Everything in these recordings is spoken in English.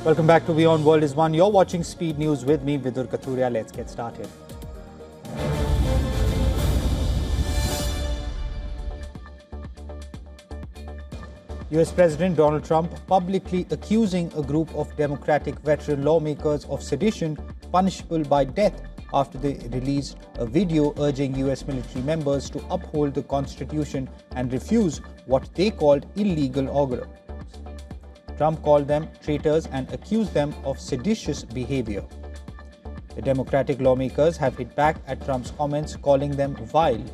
Welcome back to WION World is One. You're watching Speed News with me, Vidur Kathuria. Let's get started. US President Donald Trump publicly accusing a group of Democratic veteran lawmakers of sedition punishable by death after they released a video urging US military members to uphold the Constitution and refuse what they called illegal augurs. Trump called them traitors and accused them of seditious behavior. The Democratic lawmakers have hit back at Trump's comments, calling them vile.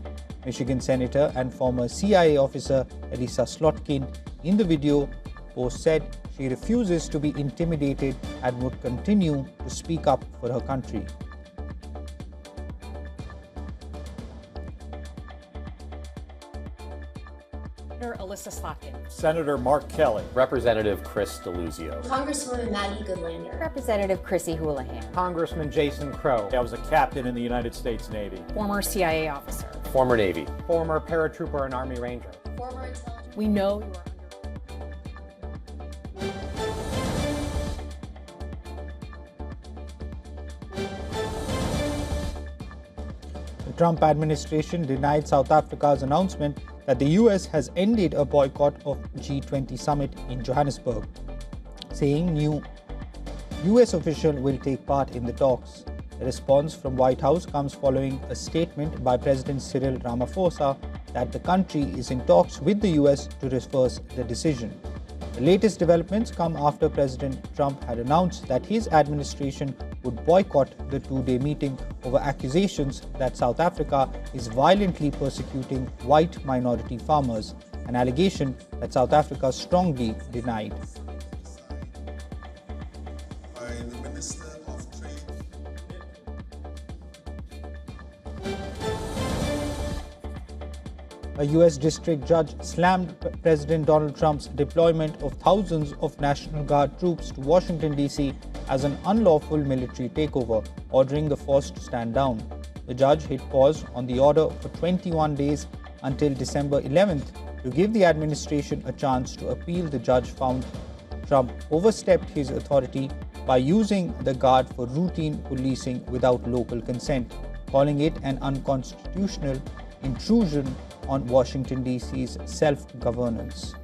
Michigan Senator and former CIA officer Elissa Slotkin in the video post said she refuses to be intimidated and would continue to speak up for her country. Senator Elissa Slotkin. Senator Mark Kelly. Representative Chris Deluzio. Congresswoman Maggie Goodlander. Representative Chrissy Houlihan. Congressman Jason Crow. I was a captain in the United States Navy. Former CIA officer. Former Navy. Former paratrooper and Army Ranger. Former intelligence. We know you are The Trump administration denied South Africa's announcement that the US has ended a boycott of G20 summit in Johannesburg, saying new US official will take part in the talks. The response from White House comes following a statement by President Cyril Ramaphosa that the country is in talks with the US to reverse the decision. The latest developments come after President Trump had announced that his administration would boycott the two-day meeting over accusations that South Africa is violently persecuting white minority farmers, an allegation that South Africa strongly denied. By the Minister of Trade. A US district judge slammed President Donald Trump's deployment of thousands of National Guard troops to Washington, D.C. as an unlawful military takeover, ordering the force to stand down. The judge hit pause on the order for 21 days until December 11th to give the administration a chance to appeal. The judge found Trump overstepped his authority by using the Guard for routine policing without local consent, calling it an unconstitutional intrusion on Washington, D.C.'s self-governance.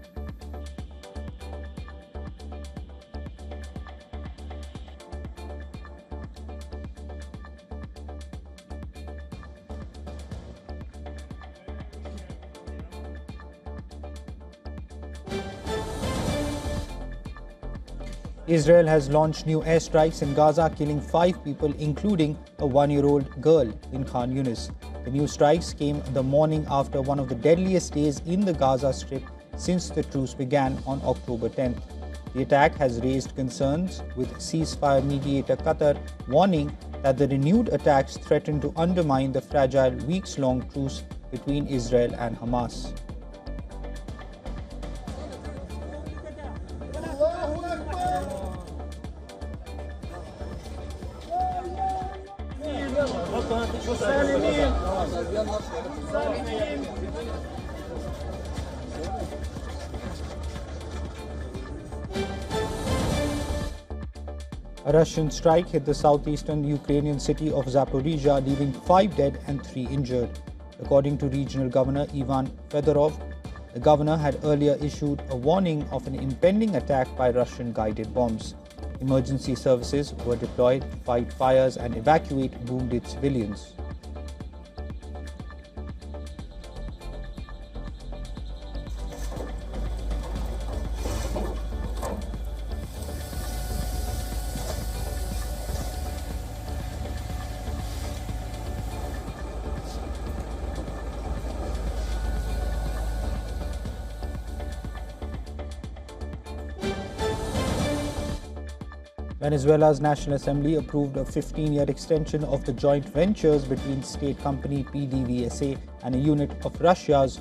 Israel has launched new airstrikes in Gaza, killing 5 people, including a 1-year-old girl in Khan Yunis. The new strikes came the morning after one of the deadliest days in the Gaza Strip since the truce began on October 10th. The attack has raised concerns, with ceasefire mediator Qatar warning that the renewed attacks threaten to undermine the fragile weeks-long truce between Israel and Hamas. A Russian strike hit the southeastern Ukrainian city of Zaporizhzhia, leaving 5 dead and 3 injured. According to regional governor Ivan Fedorov, the governor had earlier issued a warning of an impending attack by Russian-guided bombs. Emergency services were deployed to fight fires and evacuate wounded civilians. Venezuela's National Assembly approved a 15-year extension of the joint ventures between state company PDVSA and a unit of Russia's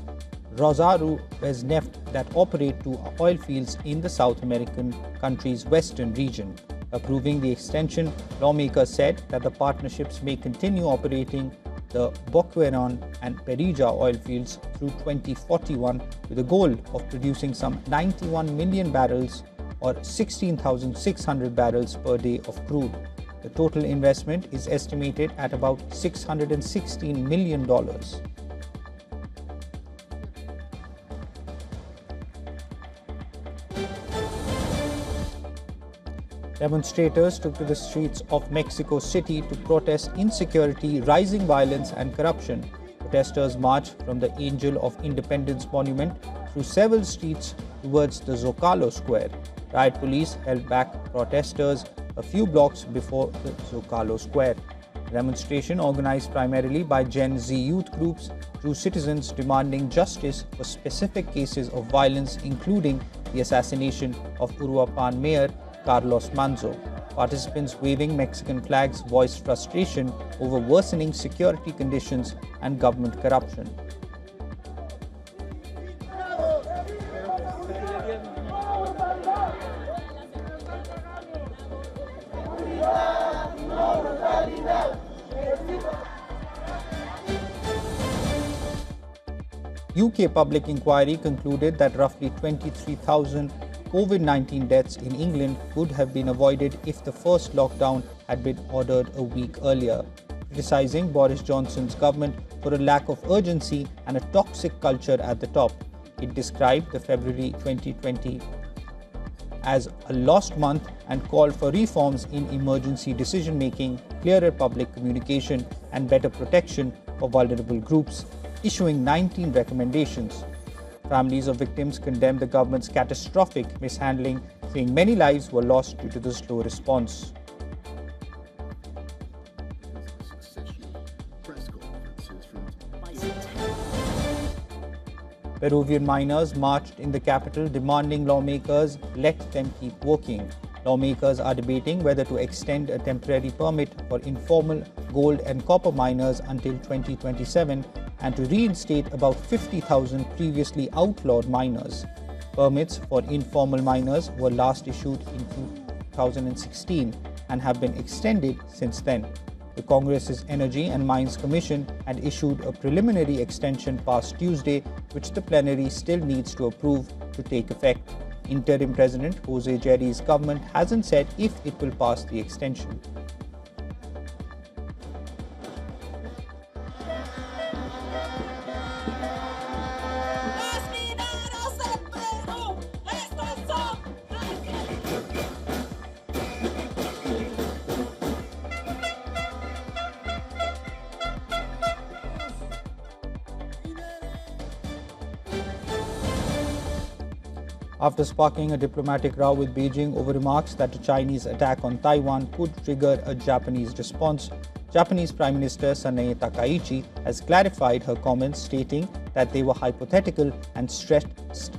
Rosaru-Besneft that operate 2 oil fields in the South American country's western region. Approving the extension, lawmakers said that the partnerships may continue operating the Boquerón and Perilla oil fields through 2041 with a goal of producing some 91 million barrels or 16,600 barrels per day of crude. The total investment is estimated at about $616 million. Demonstrators took to the streets of Mexico City to protest insecurity, rising violence, and corruption. Protesters marched from the Angel of Independence monument through several streets towards the Zocalo Square. Riot police held back protesters a few blocks before the Zocalo Square. The demonstration, organized primarily by Gen Z youth groups, drew citizens demanding justice for specific cases of violence, including the assassination of Uruapan Mayor Carlos Manzo. Participants waving Mexican flags voiced frustration over worsening security conditions and government corruption. UK public inquiry concluded that roughly 23,000 COVID-19 deaths in England could have been avoided if the first lockdown had been ordered a week earlier, criticizing Boris Johnson's government for a lack of urgency and a toxic culture at the top. It described the February 2020 as a lost month and called for reforms in emergency decision-making, clearer public communication, and better protection for vulnerable groups, issuing 19 recommendations. Families of victims condemned the government's catastrophic mishandling, saying many lives were lost due to the slow response. Peruvian miners marched in the capital demanding lawmakers let them keep working. Lawmakers are debating whether to extend a temporary permit for informal gold and copper miners until 2027 and to reinstate about 50,000 previously outlawed miners. Permits for informal miners were last issued in 2016 and have been extended since then. The Congress's Energy and Mines Commission had issued a preliminary extension past Tuesday, which the plenary still needs to approve to take effect. Interim President Jose Jerry's government hasn't said if it will pass the extension. After sparking a diplomatic row with Beijing over remarks that a Chinese attack on Taiwan could trigger a Japanese response, Japanese Prime Minister Sanae Takaichi has clarified her comments, stating that they were hypothetical and stressed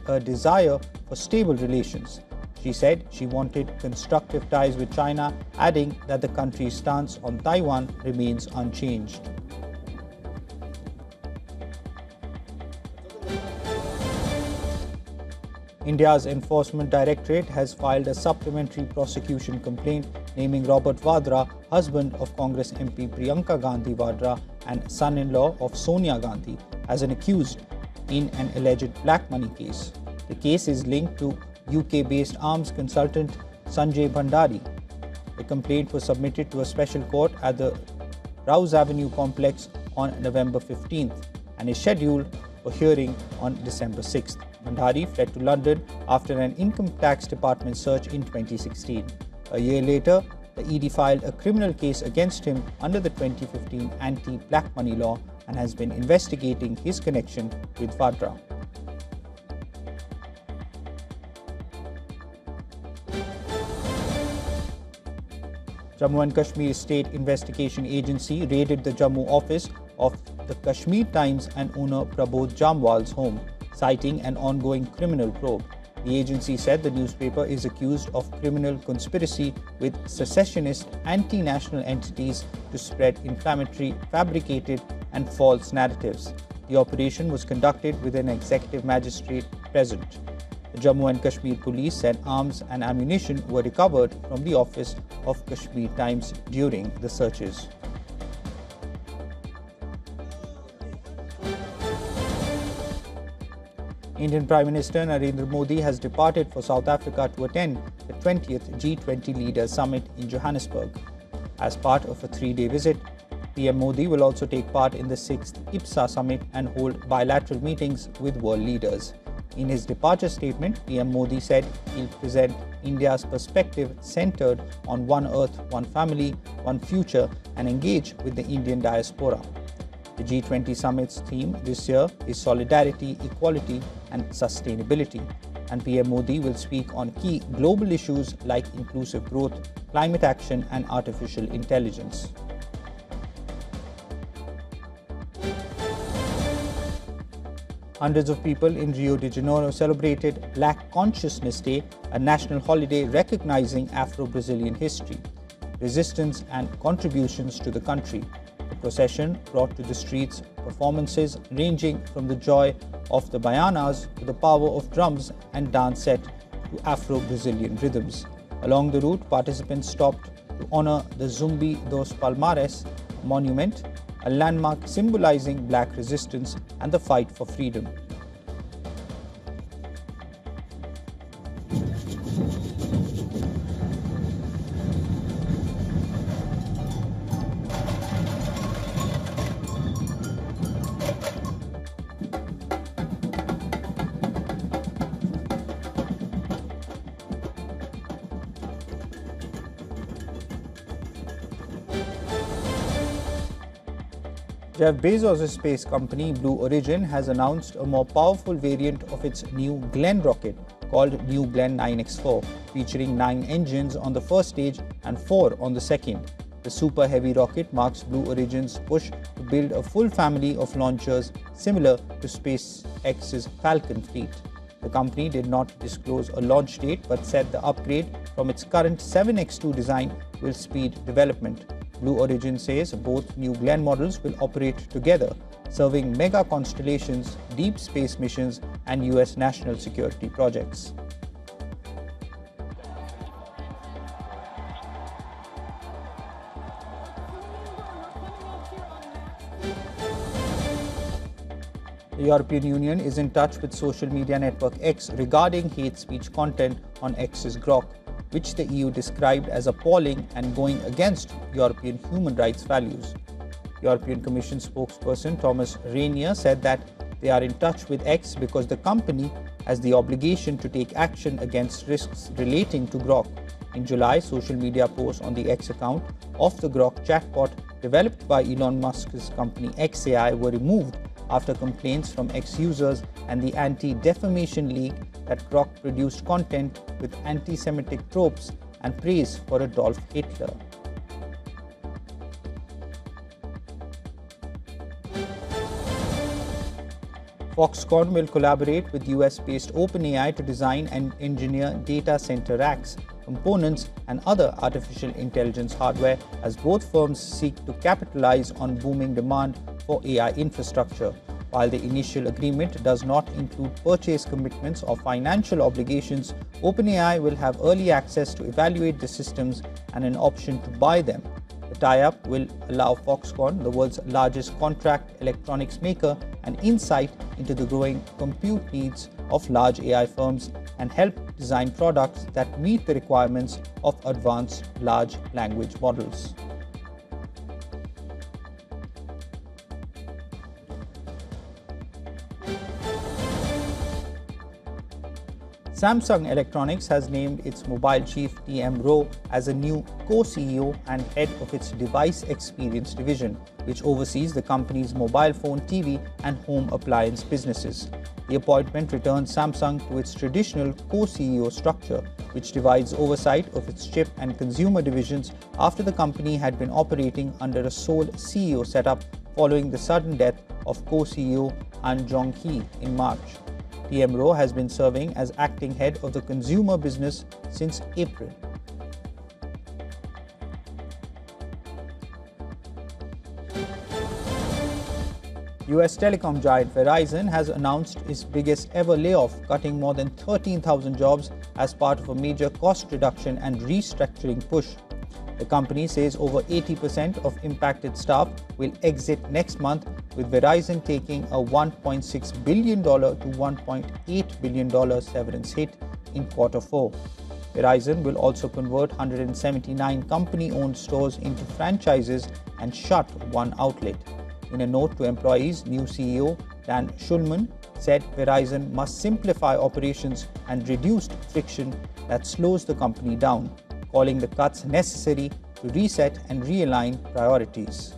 a desire for stable relations. She said she wanted constructive ties with China, adding that the country's stance on Taiwan remains unchanged. India's Enforcement Directorate has filed a supplementary prosecution complaint naming Robert Vadra, husband of Congress MP Priyanka Gandhi Vadra and son-in-law of Sonia Gandhi, as an accused in an alleged black money case. The case is linked to UK-based arms consultant Sanjay Bhandari. The complaint was submitted to a special court at the Rouse Avenue complex on November 15th and is scheduled for hearing on December 6th. Bhandari fled to London after an income tax department search in 2016. A year later, the ED filed a criminal case against him under the 2015 anti-black money law and has been investigating his connection with Vadra. Jammu and Kashmir State Investigation Agency raided the Jammu office of the Kashmir Times and owner Prabodh Jamwal's home, citing an ongoing criminal probe. The agency said the newspaper is accused of criminal conspiracy with secessionist anti-national entities to spread inflammatory, fabricated and false narratives. The operation was conducted with an executive magistrate present. The Jammu and Kashmir police said arms and ammunition were recovered from the office of Kashmir Times during the searches. Indian Prime Minister Narendra Modi has departed for South Africa to attend the 20th G20 Leaders Summit in Johannesburg. As part of a 3-day visit, PM Modi will also take part in the 6th IPSA Summit and hold bilateral meetings with world leaders. In his departure statement, PM Modi said he'll present India's perspective centered on one Earth, one family, one future, and engage with the Indian diaspora. The G20 Summit's theme this year is Solidarity, Equality, and Sustainability, and PM Modi will speak on key global issues like inclusive growth, climate action, and artificial intelligence. Hundreds of people in Rio de Janeiro celebrated Black Consciousness Day, a national holiday recognizing Afro-Brazilian history, resistance, and contributions to the country. The procession brought to the streets performances ranging from the joy of the baianas to the power of drums and dance set to Afro-Brazilian rhythms. Along the route, participants stopped to honor the Zumbi dos Palmares monument, a landmark symbolizing black resistance and the fight for freedom. Jeff Bezos' space company Blue Origin has announced a more powerful variant of its New Glenn rocket called New Glenn 9X4, featuring 9 engines on the first stage and 4 on the second. The Super Heavy rocket marks Blue Origin's push to build a full family of launchers similar to SpaceX's Falcon fleet. The company did not disclose a launch date but said the upgrade from its current 7X2 design will speed development. Blue Origin says both New Glenn models will operate together, serving mega constellations, deep space missions, and US national security projects. The European Union is in touch with social media network X regarding hate speech content on X's Grok, which the EU described as appalling and going against European human rights values. European Commission spokesperson Thomas Reynier said that they are in touch with X because the company has the obligation to take action against risks relating to Grok. In July, social media posts on the X account of the Grok chatbot developed by Elon Musk's company X AI were removed after complaints from X users and the Anti-Defamation League that Grok produced content with anti-Semitic tropes and praise for Adolf Hitler. Foxconn will collaborate with US-based OpenAI to design and engineer data center racks, components, and other artificial intelligence hardware as both firms seek to capitalize on booming demand for AI infrastructure. While the initial agreement does not include purchase commitments or financial obligations, OpenAI will have early access to evaluate the systems and an option to buy them. The tie-up will allow Foxconn, the world's largest contract electronics maker, an insight into the growing compute needs of large AI firms and help design products that meet the requirements of advanced large language models. Samsung Electronics has named its mobile chief TM Rowe as a new co-CEO and head of its device experience division, which oversees the company's mobile phone, TV, and home appliance businesses. The appointment returns Samsung to its traditional co-CEO structure, which divides oversight of its chip and consumer divisions after the company had been operating under a sole CEO setup following the sudden death of co-CEO Han Jong-hee in March. TM Rowe has been serving as acting head of the consumer business since April. US telecom giant Verizon has announced its biggest ever layoff, cutting more than 13,000 jobs as part of a major cost reduction and restructuring push. The company says over 80% of impacted staff will exit next month, with Verizon taking a $1.6 billion to $1.8 billion severance hit in Q4. Verizon will also convert 179 company-owned stores into franchises and shut one outlet. In a note to employees, new CEO Dan Schulman said Verizon must simplify operations and reduce friction that slows the company down, calling the cuts necessary to reset and realign priorities.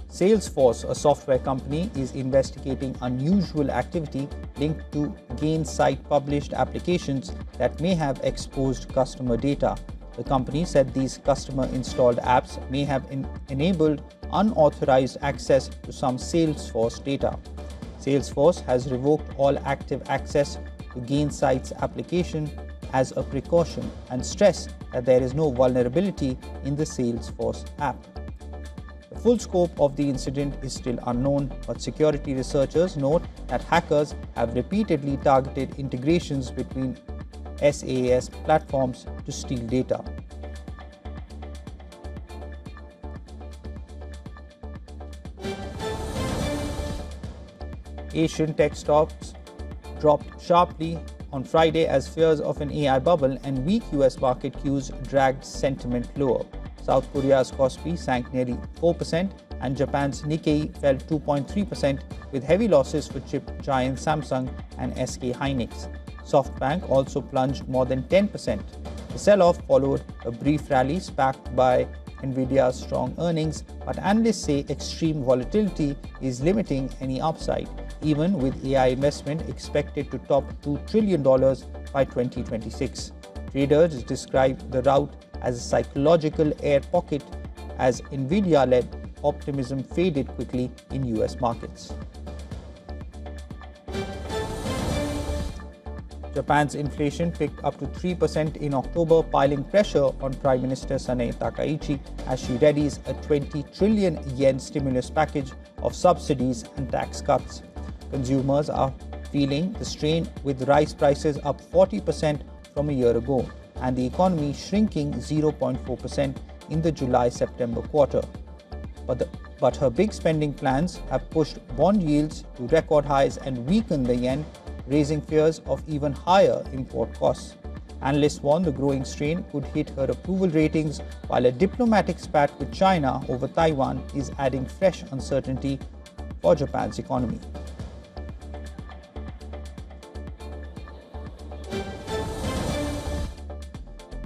Salesforce, a software company, is investigating unusual activity linked to Gainsight published applications that may have exposed customer data. The company said these customer-installed apps may have enabled unauthorized access to some Salesforce data. Salesforce has revoked all active access to Gainsight's application as a precaution and stressed that there is no vulnerability in the Salesforce app. The full scope of the incident is still unknown, but security researchers note that hackers have repeatedly targeted integrations between SaaS platforms to steal data. Asian tech stocks dropped sharply on Friday as fears of an AI bubble and weak US market cues dragged sentiment lower. South Korea's Kospi sank nearly 4% and Japan's Nikkei fell 2.3% with heavy losses for chip giant Samsung and SK Hynix. SoftBank also plunged more than 10%. The sell-off followed a brief rally sparked by Nvidia's strong earnings, but analysts say extreme volatility is limiting any upside, even with AI investment expected to top $2 trillion by 2026. Traders describe the rout as a psychological air pocket as Nvidia-led optimism faded quickly in US markets. Japan's inflation picked up to 3% in October, piling pressure on Prime Minister Sanae Takaichi as she readies a 20 trillion yen stimulus package of subsidies and tax cuts. Consumers are feeling the strain with rice prices up 40% from a year ago and the economy shrinking 0.4% in the July-September quarter. But her big spending plans have pushed bond yields to record highs and weakened the yen, raising fears of even higher import costs. Analysts warn the growing strain could hit her approval ratings, while a diplomatic spat with China over Taiwan is adding fresh uncertainty for Japan's economy.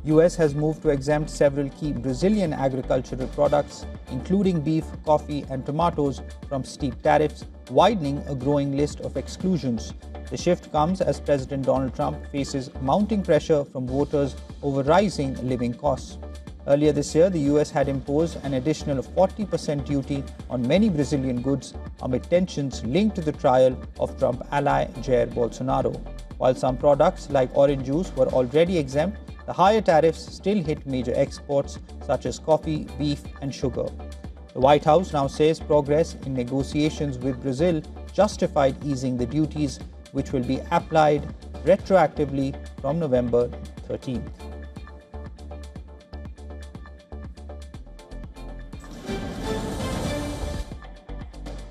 US has moved to exempt several key Brazilian agricultural products, including beef, coffee, and tomatoes, from steep tariffs, widening a growing list of exclusions. The shift comes as President Donald Trump faces mounting pressure from voters over rising living costs. Earlier this year, the US had imposed an additional 40% duty on many Brazilian goods amid tensions linked to the trial of Trump ally Jair Bolsonaro. While some products like orange juice were already exempt, the higher tariffs still hit major exports such as coffee, beef, and sugar. The White House now says progress in negotiations with Brazil justified easing the duties, which will be applied retroactively from November 13th.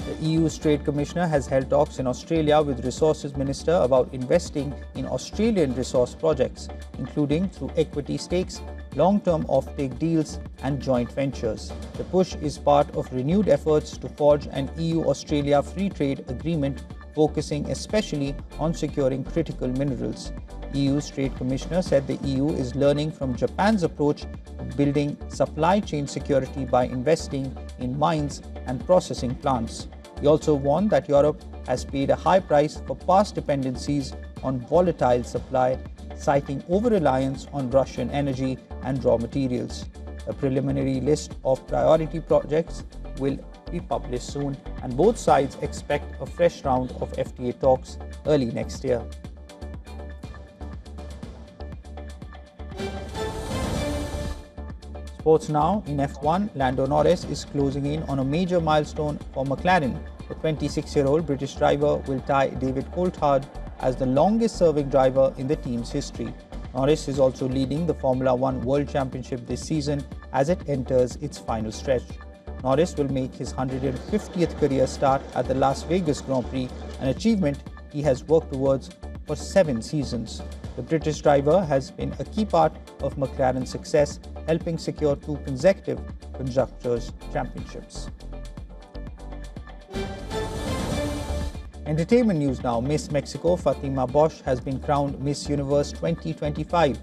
The EU's Trade Commissioner has held talks in Australia with Resources Minister about investing in Australian resource projects, including through equity stakes, long-term offtake deals and joint ventures. The push is part of renewed efforts to forge an EU-Australia free trade agreement focusing especially on securing critical minerals. EU's Trade Commissioner said the EU is learning from Japan's approach to building supply chain security by investing in mines and processing plants. He also warned that Europe has paid a high price for past dependencies on volatile supply, citing over-reliance on Russian energy and raw materials. A preliminary list of priority projects will be published soon, and both sides expect a fresh round of FTA talks early next year. Sports now. In F1, Lando Norris is closing in on a major milestone for McLaren. The 26-year-old British driver will tie David Coulthard as the longest-serving driver in the team's history. Norris is also leading the Formula One World Championship this season as it enters its final stretch. Norris will make his 150th career start at the Las Vegas Grand Prix, an achievement he has worked towards for 7 seasons. The British driver has been a key part of McLaren's success, helping secure 2 consecutive Constructors' Championships. Entertainment news now. Miss Mexico Fatima Bosch has been crowned Miss Universe 2025.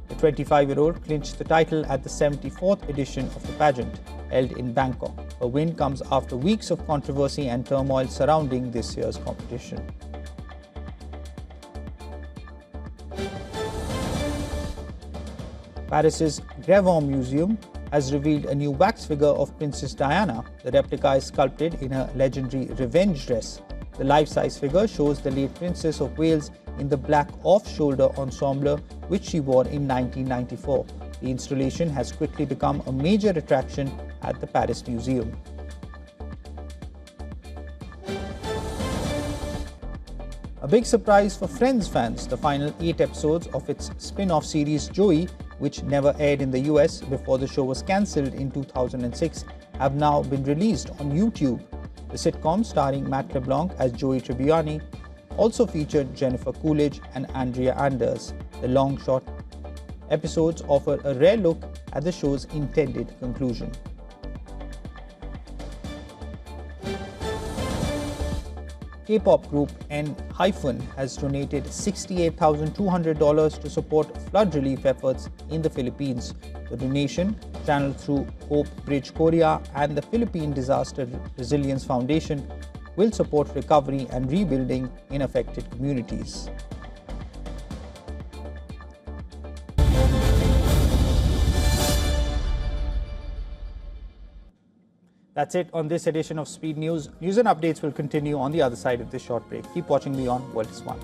The 25-year-old clinched the title at the 74th edition of the pageant, held in Bangkok. Her win comes after weeks of controversy and turmoil surrounding this year's competition. Paris's Grevon Museum has revealed a new wax figure of Princess Diana. The replica is sculpted in her legendary revenge dress. The life-size figure shows the late Princess of Wales in the black off-shoulder ensemble which she wore in 1994. The installation has quickly become a major attraction at the Paris Museum. A big surprise for Friends fans, the final 8 episodes of its spin-off series Joey, which never aired in the US before the show was cancelled in 2006, have now been released on YouTube. The sitcom, starring Matt LeBlanc as Joey Tribbiani, also featured Jennifer Coolidge and Andrea Anders. The long short episodes offer a rare look at the show's intended conclusion. K-pop group N-Hyphen has donated $68,200 to support flood relief efforts in the Philippines. The donation, channeled through Hope Bridge Korea and the Philippine Disaster Resilience Foundation, will support recovery and rebuilding in affected communities. That's it on this edition of Speed News. News and updates will continue on the other side of this short break. Keep watching WION World is One.